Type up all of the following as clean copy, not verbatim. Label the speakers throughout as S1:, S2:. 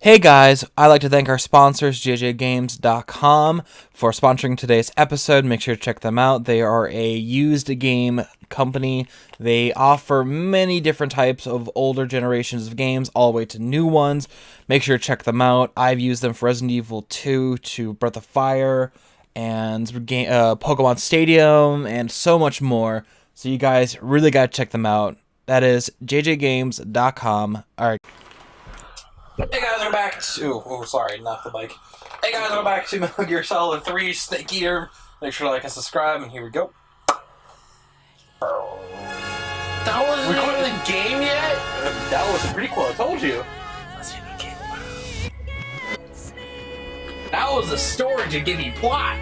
S1: Hey guys, I'd like to thank our sponsors, JJGames.com, for sponsoring today's episode. Make sure to check them out. They are a used game company. They offer many different types of older generations of games, all the way to new ones. Make sure to check them out. I've used them for Resident Evil 2 to Breath of Fire and Pokemon Stadium and so much more. So you guys really got to check them out. That is JJGames.com. All right. Hey guys, we're back to... Oh, sorry, not the mic. Hey guys, we're back to Metal Gear Solid 3 Snake Eater. Make sure to like and subscribe, and here we go.
S2: That wasn't even the game yet?
S1: That was a prequel, I told you.
S2: That was a story to give you plot.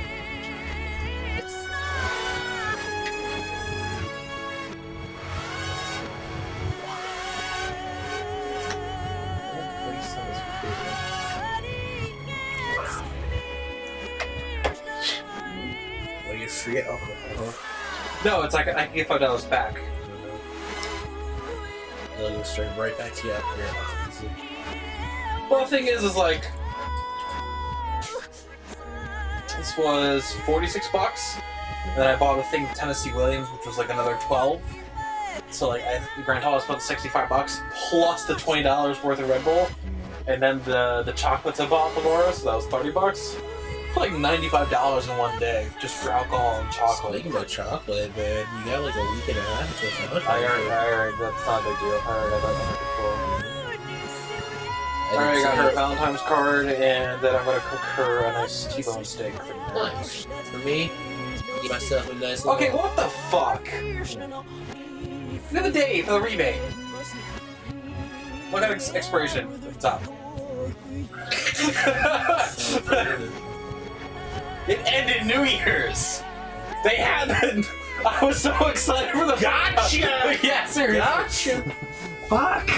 S3: Free alcohol.
S1: No, it's like I can get $5 back.
S3: They'll go straight right back to you up here.
S1: Well, the thing is like... This was $46. Then I bought a thing of Tennessee Williams, which was like another $12. So like, the grand total I spent $65 plus the $20 worth of Red Bull, and then the chocolates I bought from Laura, so that was $30. Like $95 in one day just for alcohol and chocolate.
S3: Speaking about chocolate, man, you got like a week and a half until chocolate.
S1: Alright, that's not a big deal. Alright, I got that under control. Alright, I got her a Valentine's card, and then I'm gonna cook her a nice T-bone steak.
S3: Nice. For me, get myself a nice
S1: Okay, what the fuck? Look at the date for the rebate. Look at expiration at the top. It ended New Year's. They had it. I was so excited for the
S2: Gotcha!
S1: Yeah, seriously.
S2: Gotcha!
S1: Fuck.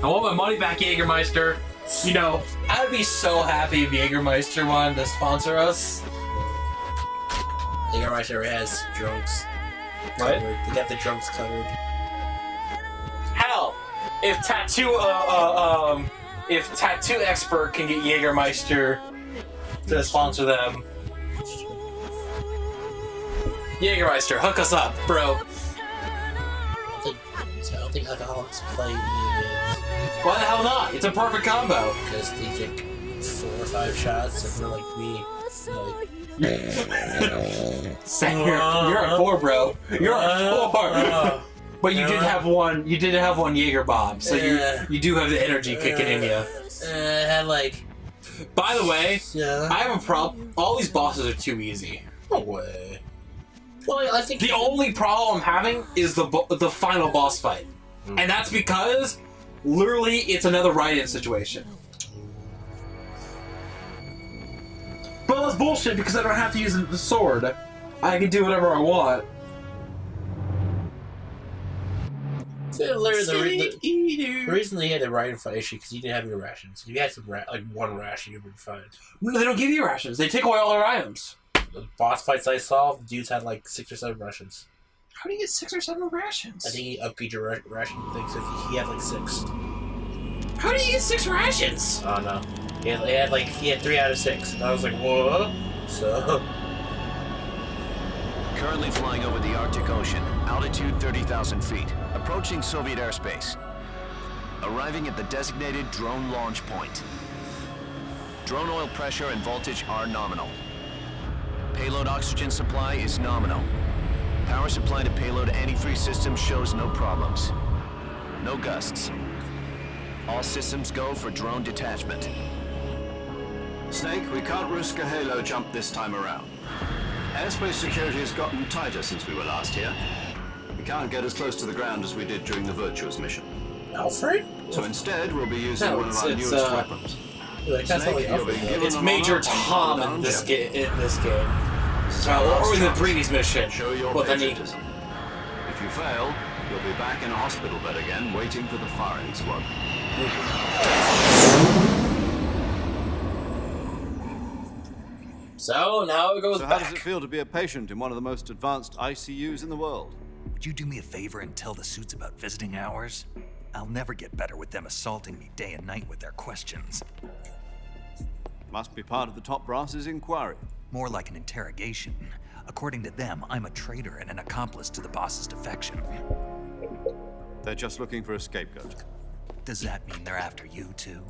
S2: I want my money back, Jägermeister. You know,
S1: I'd be so happy if Jägermeister wanted to sponsor us.
S3: Jägermeister has drunks.
S1: What?
S3: Covered. They got the drunks covered.
S1: Hell, if Tattoo Expert can get Jägermeister to sponsor them. Jägermeister, hook us up, bro.
S3: I don't think alcoholics play games.
S1: Why the hell not? It's a perfect combo.
S3: Because they drink 4 or 5 shots and they're like me.
S1: Sam, you're at 4, bro. You're at 4. But you did have one. You did have one Jaeger bomb, so you do have the energy kicking in you.
S3: I had like.
S1: By the way,
S3: Yeah.
S1: I have a problem. All these bosses are too easy.
S3: No way. Well, I think
S1: The only problem I'm having is the final boss fight, and that's because literally it's another ride-in situation. But that's bullshit because I don't have to use the sword. I can do whatever I want.
S3: the reason they had the ride and fight issue because you didn't have your rations. If you had some like one ration, you would be fine.
S1: No, they don't give you rations. They take away all our items.
S3: The boss fights I saw, the dudes had like 6 or 7 rations.
S1: How do you get 6 or 7 rations?
S3: I think he upgraded your ration thing, so he had like 6.
S1: How do you get 6 rations?
S3: Oh no. He had 3 out of 6. And I was like, whoa. So.
S4: Currently flying over the Arctic Ocean, altitude 30,000 feet, approaching Soviet airspace. Arriving at the designated drone launch point. Drone oil pressure and voltage are nominal. Payload oxygen supply is nominal. Power supply to payload antifreeze system shows no problems. No gusts. All systems go for drone detachment.
S5: Snake, we can't risk a halo jump this time around. Airspace security has gotten tighter since we were last here. We can't get as close to the ground as we did during the Virtuous mission.
S3: Alfred?
S5: So instead, we'll be using one of our
S1: it's,
S5: newest weapons.
S3: Like, that's
S5: Snake,
S3: not like
S5: you've been
S3: Alfred.
S5: given
S1: It's
S5: an
S1: Major
S5: honor
S1: Tom
S5: and
S1: in this
S5: well
S1: game.
S5: done,
S1: Or in the previous mission.
S5: Show your
S1: Well, then
S5: patriotism. If you fail, you'll be back in a hospital bed again, waiting for the firing squad.
S1: So now it goes
S5: So how
S1: back.
S5: does it feel to be a patient in one of the most advanced ICUs in the world?
S6: Would you do me a favor and tell the suits about visiting hours? I'll never get better with them assaulting me day and night with their questions.
S5: Must be part of the top brass's inquiry.
S6: More like an interrogation. According to them, I'm a traitor and an accomplice to the boss's defection.
S5: They're just looking for a scapegoat.
S6: Does that mean they're after you too?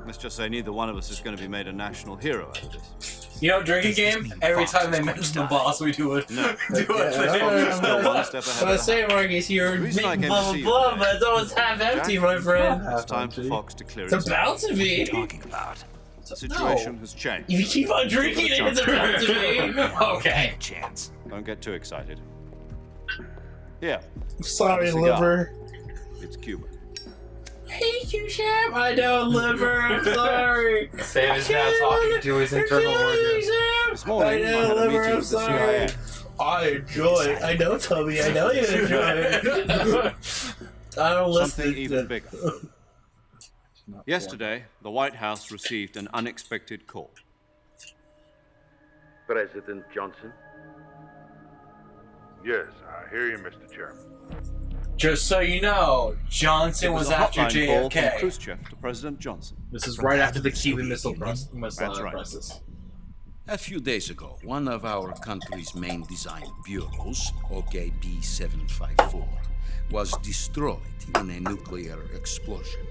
S5: Let's just say neither one of us is going to be made a national hero out of this.
S2: You know, drinking
S6: Does this
S2: game.
S6: mean
S2: Every
S6: Fox
S2: time they
S6: is
S2: mention the
S6: gonna
S2: boss, we do it.
S5: No.
S2: Do it.
S5: Still one step ahead
S3: What I
S5: of the
S3: say, Marcus, you're
S5: The reason I
S3: making
S5: came
S3: blah
S5: to
S3: blah
S5: see you
S3: blah,
S5: today-
S3: but it's almost half empty, my friend.
S5: It's time for Fox to clear
S3: It's
S5: himself.
S3: about to
S6: What are you
S3: be.
S6: talking about?
S5: The situation has changed.
S3: If you keep on drinking it, it's about to be.
S2: Okay.
S6: Chance.
S5: Don't get too excited. Here,
S3: Sorry,
S5: Cigar.
S3: liver.
S5: it's Cuba.
S3: Hate you, Shep. I know, liver. I'm sorry.
S2: Sam is now talking to his internal organs.
S5: This morning,
S3: I
S5: I
S3: know,
S5: had a
S3: liver.
S5: meeting
S3: I'm
S5: with the
S3: sorry.
S5: CIA.
S3: I enjoy it. I know, Toby. I know you enjoy it. I don't listen
S5: Something
S3: to
S5: even bigger. Yesterday, the White House received an unexpected call.
S7: President Johnson?
S8: Yes, I hear you, Mr. Chairman.
S2: Just so you know, Johnson
S5: It
S2: was
S5: a
S2: after
S5: hotline call from
S2: JFK.
S5: Khrushchev to President Johnson.
S2: This is right after the Cuban Missile
S5: That's right.
S2: Crisis.
S9: A few days ago, one of our country's main design bureaus, OKB 754, was destroyed in a nuclear explosion.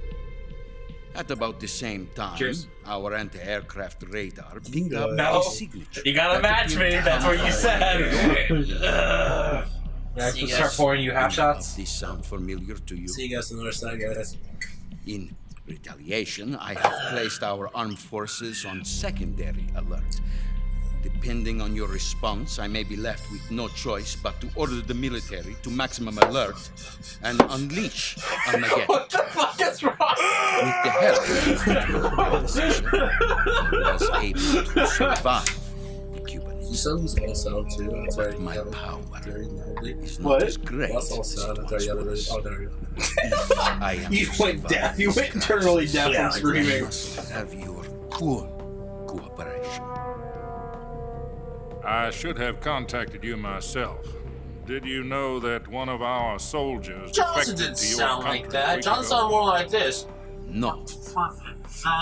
S9: At about the same time,
S2: Cheers.
S9: our anti-aircraft radar picked up
S2: No.
S9: a signature.
S2: You gotta
S9: that
S2: match me.
S9: appeared
S2: That's what you said. I
S3: See
S2: can
S3: you
S2: start
S3: guys.
S2: pouring you half shots.
S9: Does this sound familiar to you?
S3: See you guys on the north side, guys.
S9: In retaliation, I have placed our armed forces on secondary alert. Depending on your response, I may be left with no choice but to order the military to maximum alert and unleash Armageddon.
S2: What the fuck is wrong?
S9: With the help of your predecessor, I was able to survive the Cuban
S3: You sound all sound too. I'm sorry.
S9: But my
S3: you know,
S9: power
S3: very loudly.
S9: is
S2: What?
S9: not as great
S3: That's all
S9: as
S3: sound.
S9: it
S3: I'm sorry. Yeah, there
S9: once
S3: is.
S9: was.
S3: Oh, there you go.
S9: If I am
S2: You
S9: to
S2: went
S9: survive
S2: deaf. You
S9: this
S2: went internally
S9: crisis,
S2: deaf from
S9: I
S2: screaming.
S9: must have your full cooperation.
S8: I should have contacted you myself. Did you know that one of our soldiers
S3: Johnson
S8: defected
S3: didn't
S8: to your
S3: sound
S8: country
S3: like
S8: a
S3: that.
S8: week
S3: Johnson
S8: ago?
S3: sounded more like this.
S9: No.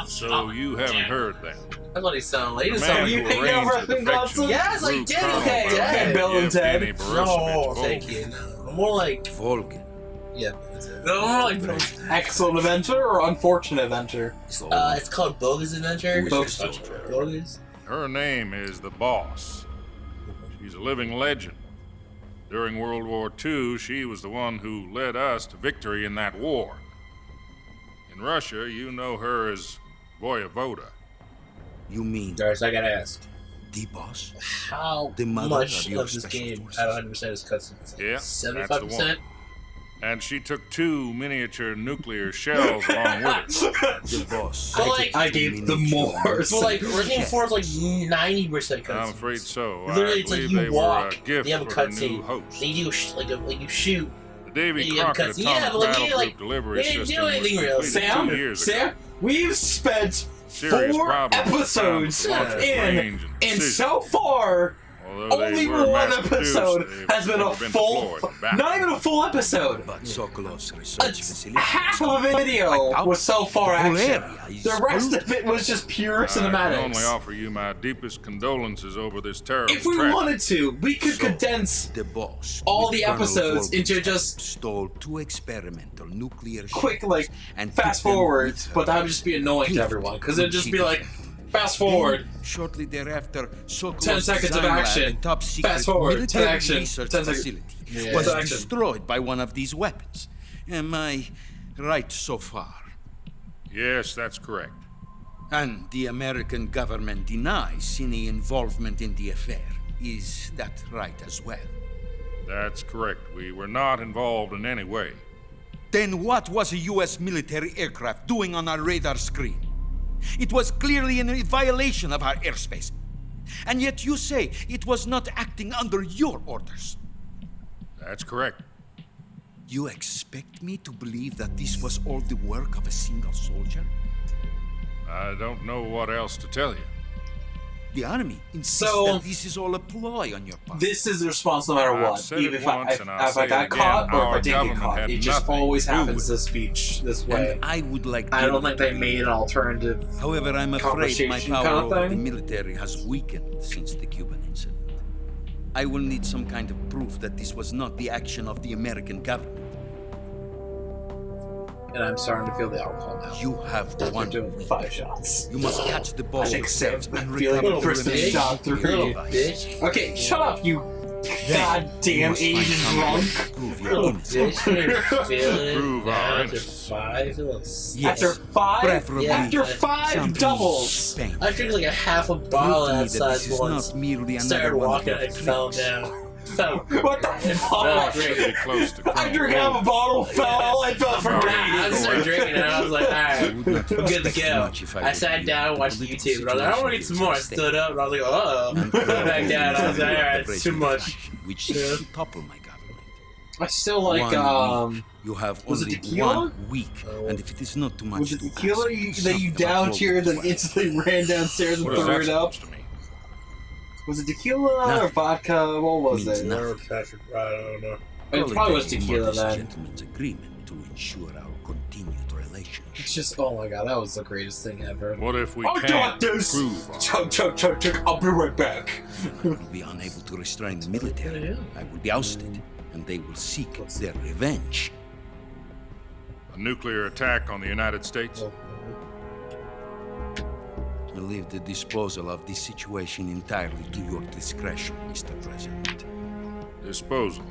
S8: So you haven't heard that.
S3: That's what he sounded like. He
S8: The
S3: didn't sound
S8: man
S3: like
S8: who
S2: think
S8: arranged
S2: of
S8: the
S2: Reverend
S8: defection
S2: Johnson?
S3: Yes, I
S8: through
S3: did.
S8: Colonel
S3: Okay,
S8: Brown
S3: okay,
S2: Bill and Ted.
S8: Yevgeny
S3: No,
S8: Borisovich
S3: thank
S8: Volk.
S3: you. No, more like
S9: Volgan.
S3: yeah. That's it.
S2: No, like excellent adventure or unfortunate adventure?
S3: It's called Bogus Adventure.
S2: Bogus.
S3: Bogus.
S8: Her name is the Boss. She's a living legend. During World War II, she was the one who led us to victory in that war. In Russia, you know her as Voyevoda.
S9: You mean
S3: Guys, I gotta ask,
S9: the boss?
S3: how
S9: The mother
S3: much
S9: of your
S3: of this
S9: special
S3: game
S9: forces.
S3: at 100% is cutscenes?
S8: Yeah, that's the
S3: 75%.
S8: And she took 2 miniature nuclear shells along with it.
S9: The boss.
S3: But like,
S2: I gave them more.
S3: but like, Resident 4 is like 90% cutscenes.
S8: I'm afraid so.
S3: Literally,
S8: I
S3: it's like
S8: believe
S3: you
S8: they
S3: walk,
S8: were a gift
S3: they have a
S8: for the new
S3: cutscene,
S8: host.
S3: they do like you shoot.
S8: The Davy
S3: you have a
S8: Crockett
S3: cutscene.
S8: Atomic
S3: Yeah, but like,
S8: Battle
S3: you, like,
S8: Group delivery
S3: they didn't do
S8: system was
S3: anything real.
S8: completed
S2: Sam,
S8: 2 years ago.
S2: Sam, we've spent
S8: Serious
S2: 4
S8: problems were found with
S2: episodes
S8: the launcher's
S2: in,
S8: range
S2: and
S8: precision.
S2: so far,
S8: Although they
S2: only
S8: were
S2: one
S8: mass-produced,
S2: episode
S8: they've
S2: has been a
S8: never
S2: full,
S8: deployed back.
S2: not even a full episode.
S9: But Sokolov's research facility.
S2: Half of a video was so far
S9: The whole
S2: action.
S9: area is
S2: The rest of it was just pure
S8: I can only
S2: cinematics.
S8: offer you my deepest condolences over this terrible
S2: If we
S8: tragedy.
S2: wanted to, we could condense
S9: The boss.
S2: all
S9: with
S2: the
S9: Colonel
S2: episodes
S9: Volgan
S2: into just
S9: stole 2 experimental nuclear
S2: quick,
S9: ships
S2: like,
S9: and
S2: fast
S9: took them
S2: forward,
S9: with her.
S2: but that would just be annoying to everyone, because it'd just be like, fast forward,
S9: Shortly thereafter,
S2: 10 seconds of action,
S9: top secret
S2: fast forward, 10
S9: military
S2: action,
S9: research
S2: 10 seconds.
S9: facility
S2: Yeah.
S9: was
S2: 10 action.
S9: destroyed by one of these weapons. Am I right so far?
S8: Yes, that's correct.
S9: And the American government denies any involvement in the affair. Is that right as well?
S8: That's correct. We were not involved in any way.
S9: Then what was a U.S. military aircraft doing on our radar screen? It was clearly in violation of our airspace. And yet you say it was not acting under your orders.
S8: That's correct.
S9: You expect me to believe that this was all the work of a single soldier?
S8: I don't know what else to tell you.
S9: The army insists
S7: So-
S9: that this is all a ploy on your part.
S7: This is the response no matter
S8: I've
S7: what.
S8: said
S7: Even
S8: it
S7: if I,
S8: once
S7: if,
S8: and
S7: if
S8: I'll
S7: I
S8: say
S7: got
S8: it again.
S7: caught or
S8: Our
S7: if I didn't get
S8: government
S7: caught.
S8: had
S7: It just
S8: nothing
S7: always
S8: to do
S7: happens
S8: with
S7: this speech this way.
S9: And I would like
S7: I don't
S9: Gilbert
S7: think they
S9: to
S7: made
S9: be
S7: an alternative.
S9: However, I'm afraid my
S7: conversation
S9: power
S7: kind of
S9: over the
S7: thing.
S9: military has weakened since the Cuban incident. I will need some kind of proof that this was not the action of the American government.
S7: And I'm starting to feel the alcohol now.
S9: You have
S7: We're
S9: one
S7: doing
S9: week.
S7: 5 shots.
S9: You must catch the ball
S7: I think
S9: yourselves
S7: Sam's
S9: and
S7: been feeling
S9: recover
S7: it for
S9: the
S7: some
S9: remaining
S7: shot through
S9: little
S7: you.
S9: device.
S7: Okay, shut up, you goddamn
S9: You must find
S7: Asian
S9: some way
S7: drunk.
S9: to prove your
S3: Little
S9: innocence.
S3: bitch, feeling
S8: Prove
S3: now
S8: our
S3: after
S8: innocence.
S3: 5. Yes.
S9: Yes,
S7: After 5?
S9: preferably
S7: After 5
S9: something
S7: doubles!
S9: Spain.
S3: I drank like a half a
S9: Prove
S3: bottle
S9: to me that
S3: outside
S9: this is
S3: once.
S9: not merely
S3: Started
S9: another one of
S3: walking
S9: your
S3: and fell
S9: tricks.
S3: down. Fell.
S7: What the
S3: It
S7: fuck?
S3: felt
S8: Should
S3: great.
S8: be close to
S7: I drank half a bottle, fell, I fell from
S3: I just started drinking and I was like, alright,
S9: would not
S3: I'm good to
S9: expect
S3: go.
S9: much if I
S3: I
S9: were
S3: sat
S9: you.
S3: down and watched
S9: The
S3: YouTube and I was like, I want to get some more. I stood up and I was like, oh,
S9: And
S3: fell back down. I was like, alright, it's too much.
S9: fashion, which
S3: Yeah.
S9: seeks to topple my government.
S7: I still like,
S9: One week. You have
S7: was it
S9: only
S7: tequila?
S9: 1 week, and if it is not too much
S7: was it
S9: to
S7: tequila
S9: ask,
S7: you,
S9: do
S7: that you
S9: something about
S7: downed here and then
S9: Volkswagen.
S7: instantly ran downstairs and
S8: What is
S7: threw
S8: that
S7: it up?
S8: supposed to mean?
S7: Was it tequila or
S9: Nothing.
S7: vodka? What was
S9: Means
S7: it?
S9: nothing.
S3: Never Patrick, I don't know.
S7: It probably was
S9: Holiday
S7: tequila
S9: modest
S7: then.
S9: gentleman's agreement to ensure our continued relationship.
S7: It's just, oh my god, that was the greatest thing ever.
S8: What if we
S7: I
S8: can't
S7: got this!
S8: prove our
S7: Chug, chug, chug, chug, I'll be right back.
S9: I will be unable to restrain the military. I will be ousted, and they will seek their revenge.
S8: a nuclear attack on the United States?
S9: I leave the disposal of this situation entirely to your discretion, Mr. President.
S8: Disposal.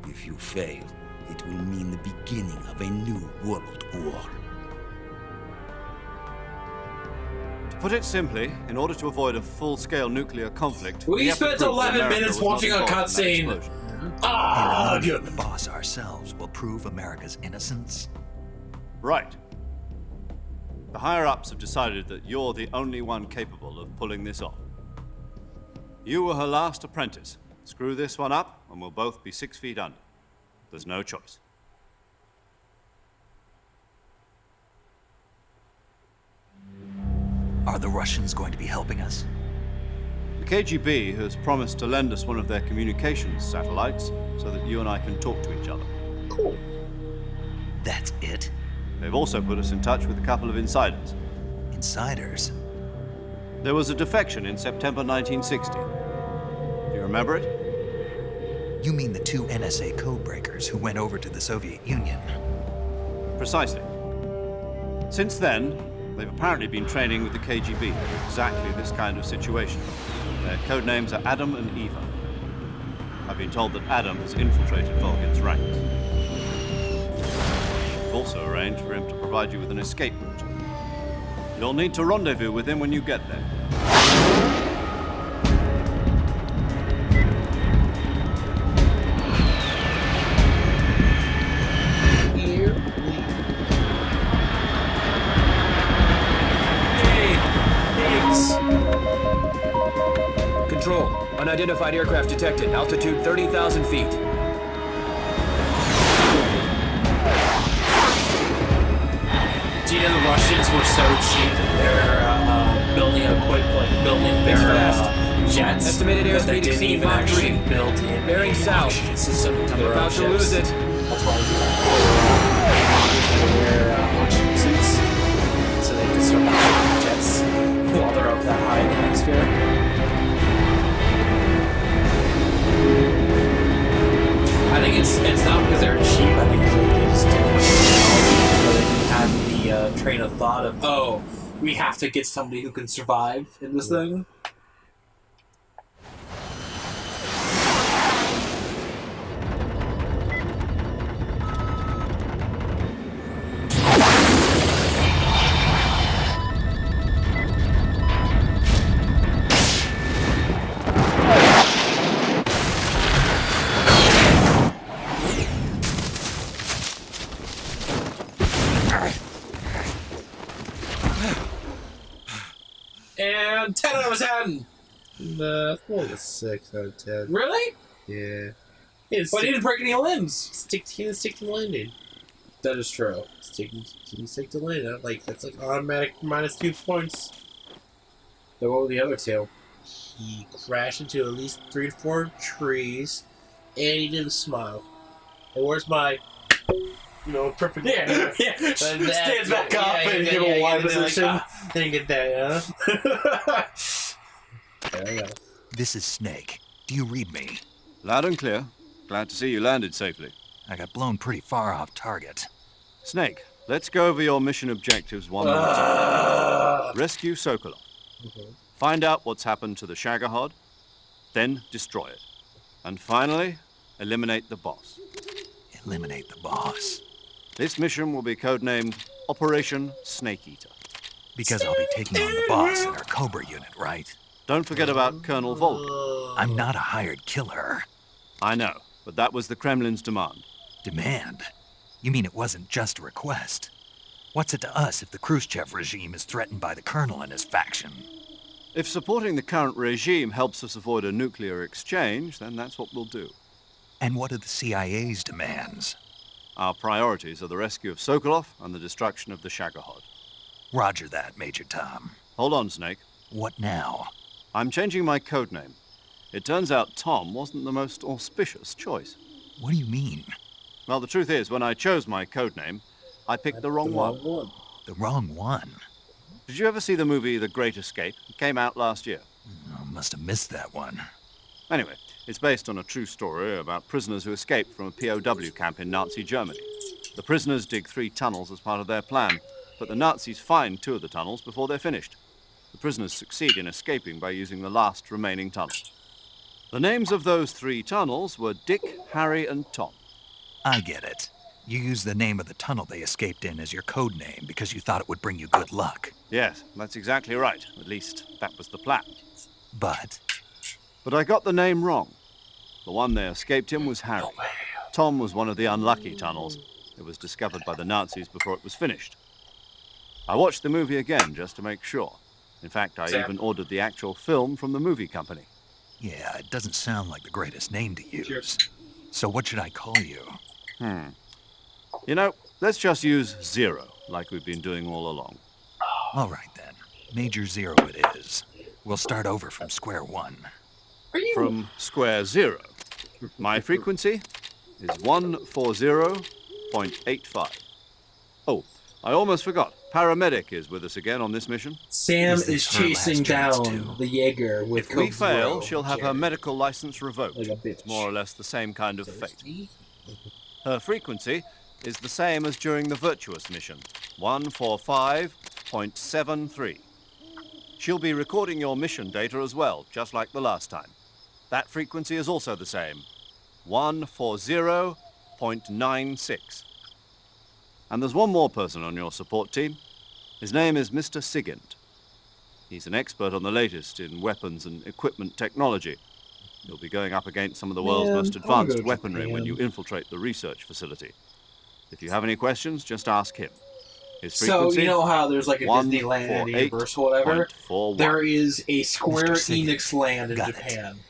S9: If you fail, it will mean the beginning of a new world war.
S5: To put it simply, in order to avoid a full-scale nuclear conflict,
S7: We
S5: have to
S7: spent
S5: prove that
S7: 11
S5: America
S7: minutes
S5: was not
S7: watching a
S5: involved in that
S7: cutscene.
S5: explosion.
S7: Ah,
S6: Eliminating the boss ourselves will prove America's innocence.
S5: Right. The higher-ups have decided that you're the only one capable of pulling this off. You were her last apprentice. Screw this one up, and we'll both be 6 feet under. There's no choice.
S6: Are the Russians going to be helping us?
S5: The KGB has promised to lend us one of their communications satellites so that you and I can talk to each other.
S7: cool.
S6: That's it?
S5: They've also put us in touch with a couple of insiders.
S6: Insiders?
S5: There was a defection in September 1960. Do you remember it?
S6: You mean the 2 NSA codebreakers who went over to the Soviet Union?
S5: Precisely. Since then, they've apparently been training with the KGB for exactly this kind of situation. Their code names are Adam and Eva. I've been told that Adam has infiltrated Volgin's ranks. We've also arranged for him to provide you with an escape route. You'll need to rendezvous with him when you get there.
S10: Control. Unidentified aircraft detected. Altitude 30,000 feet.
S7: Do you know the Russians were so cheap that they're building their jets?
S10: Estimated
S7: that they
S10: airspeed
S7: didn't
S10: exceed
S7: even
S10: Mach
S7: actually
S10: 3.
S7: build in
S10: Bearing
S7: a
S10: south.
S7: oxygen system into
S10: They're
S7: their own
S10: about to
S7: ships.
S10: lose it.
S7: That's why their oxygen suits, so they can start building jets while they're up that high in the atmosphere. I think it's not because they're cheap. I think they just didn't have the train of thought of, oh, we have to get somebody who can survive in this thing. And 10 out of 10!
S3: Nah, it's more like a 6 out of 10.
S7: Really?
S3: Yeah.
S7: But he didn't break any limbs.
S3: He didn't stick to landing.
S7: That is true.
S3: He didn't stick to landing. Like, that's like automatic -2 points.
S7: So what were the other two?
S3: He crashed into at least 3 to 4 trees, and he didn't smile. And where's my, perfect...
S7: Yeah. Stands back up and give a wide position.
S3: Didn't get that, huh? There you go.
S6: This is Snake. Do you read me?
S5: Loud and clear. Glad to see you landed safely.
S6: I got blown pretty far off target.
S5: Snake, let's go over your mission objectives one more time. Rescue Sokolov. Find out what's happened to the Shagohod, then destroy it. And finally, eliminate the boss.
S6: Eliminate the boss.
S5: This mission will be codenamed Operation Snake Eater.
S6: Because I'll be taking on the boss in our Cobra unit, right?
S5: Don't forget about Colonel Volk.
S6: I'm not a hired killer.
S5: I know, but that was the Kremlin's demand.
S6: Demand? You mean it wasn't just a request? What's it to us if the Khrushchev regime is threatened by the Colonel and his faction?
S5: If supporting the current regime helps us avoid a nuclear exchange, then that's what we'll do.
S6: And what are the CIA's demands?
S5: Our priorities are the rescue of Sokolov and the destruction of the Shagohod.
S6: Roger that, Major Tom.
S5: Hold on, Snake.
S6: What now?
S5: I'm changing my codename. It turns out Tom wasn't the most auspicious choice.
S6: What do you mean?
S5: Well, the truth is, when I chose my codename, I picked the wrong one.
S6: The wrong one?
S5: Did you ever see the movie The Great Escape? It came out last year.
S6: I must have missed that one.
S5: Anyway, it's based on a true story about prisoners who escaped from a POW camp in Nazi Germany. The prisoners dig 3 tunnels as part of their plan, but the Nazis find 2 of the tunnels before they're finished. The prisoners succeed in escaping by using the last remaining tunnel. The names of those 3 tunnels were Dick, Harry, and Tom.
S6: I get it. You used the name of the tunnel they escaped in as your code name because you thought it would bring you good luck.
S5: Yes, that's exactly right. At least, that was the plan.
S6: But
S5: I got the name wrong. The one they escaped in was Harry. Tom was one of the unlucky tunnels. It was discovered by the Nazis before it was finished. I watched the movie again just to make sure. In fact, I even ordered the actual film from the movie company.
S6: yeah, it doesn't sound like the greatest name to use. So what should I call you?
S5: You know, let's just use Zero, like we've been doing all along.
S6: All right, then. Major Zero it is. We'll start over from square one.
S5: From square zero. My frequency is 140.85. Oh, I almost forgot. Paramedic is with us again on this mission.
S7: Sam
S6: Is
S7: is
S6: this her
S7: chasing
S6: last chance,
S7: down
S6: too?
S7: the Jaeger with
S5: If we
S7: Coke
S5: fail,
S7: Zero.
S5: she'll have her medical license revoked.
S7: Like a bitch.
S5: It's more or less the same kind of fate. Her frequency is the same as during the Virtuous mission, 145.73. She'll be recording your mission data as well, just like the last time. That frequency is also the same, 140.96. And there's one more person on your support team. His name is Mr. Sigint. He's an expert on the latest in weapons and equipment technology. You'll be going up against some of the world's most advanced weaponry when you infiltrate the research facility. If you have any questions, just ask him. His
S7: So,
S5: frequency,
S7: you know how there's like a Disneyland universe or whatever?
S5: 148.41.
S7: There is a Square
S6: Mr. Sigint.
S7: Enix land in
S6: Got it.
S7: Japan.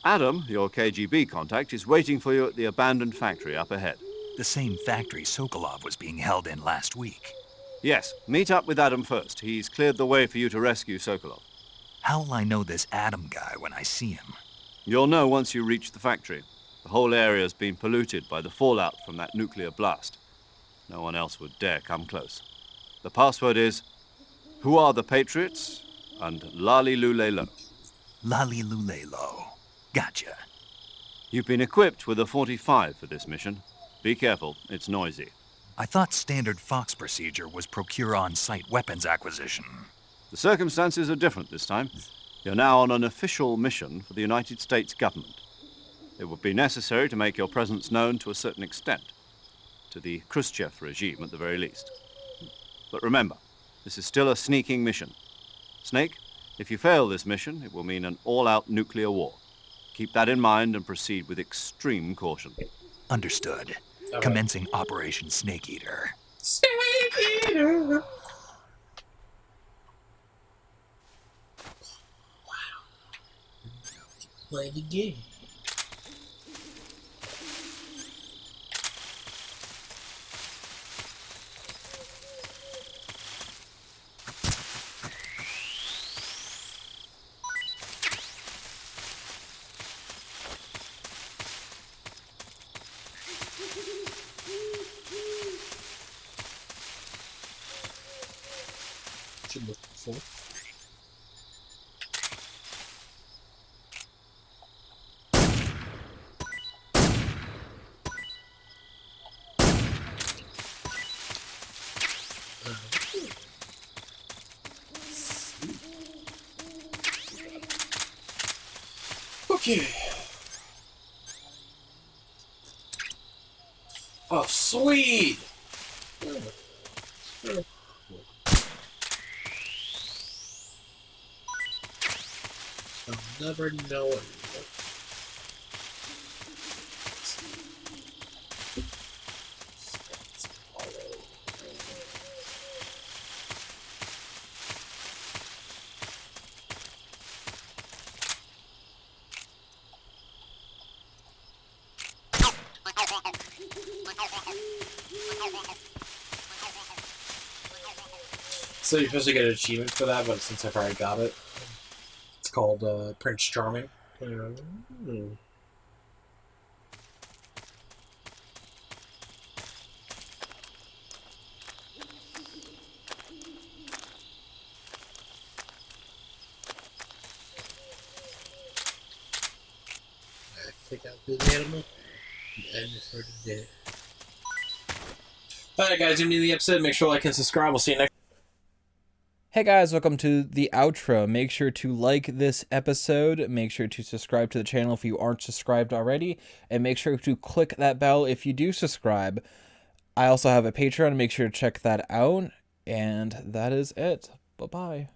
S5: Adam, your KGB contact, is waiting for you at the abandoned factory up ahead.
S6: The same factory Sokolov was being held in last week.
S5: Yes, meet up with Adam first. He's cleared the way for you to rescue Sokolov.
S6: How will I know this Adam guy when I see him?
S5: You'll know once you reach the factory. The whole area's been polluted by the fallout from that nuclear blast. No one else would dare come close. The password is, "Who are the Patriots?" and "Lali Lulelo."
S6: Lali Lulelo. Gotcha.
S5: You've been equipped with a 45 for this mission. Be careful, it's noisy.
S6: I thought standard Fox procedure was procure on-site weapons acquisition.
S5: The circumstances are different this time. You're now on an official mission for the United States government. It would be necessary to make your presence known to a certain extent. To the Khrushchev regime, at the very least. But remember, this is still a sneaking mission. Snake, if you fail this mission, it will mean an all-out nuclear war. Keep that in mind and proceed with extreme caution.
S6: Understood. Commencing Operation Snake Eater.
S7: Snake Eater!
S3: Play the game. you're looking for.
S7: Okay. Oh, sweet!
S3: I'll never know it.
S7: So you're supposed to get an achievement for that, but since I've already got it, it's called Prince Charming.
S3: I think I'll be the animal. End it for today.
S7: Alright guys, if you need the episode, make sure to like and subscribe. We'll see you next.
S1: Hey guys, welcome to the outro. Make sure to like this episode, make sure to subscribe to the channel if you aren't subscribed already, and make sure to click that bell if you do subscribe. I also have a Patreon, make sure to check that out, and that is it. Bye-bye.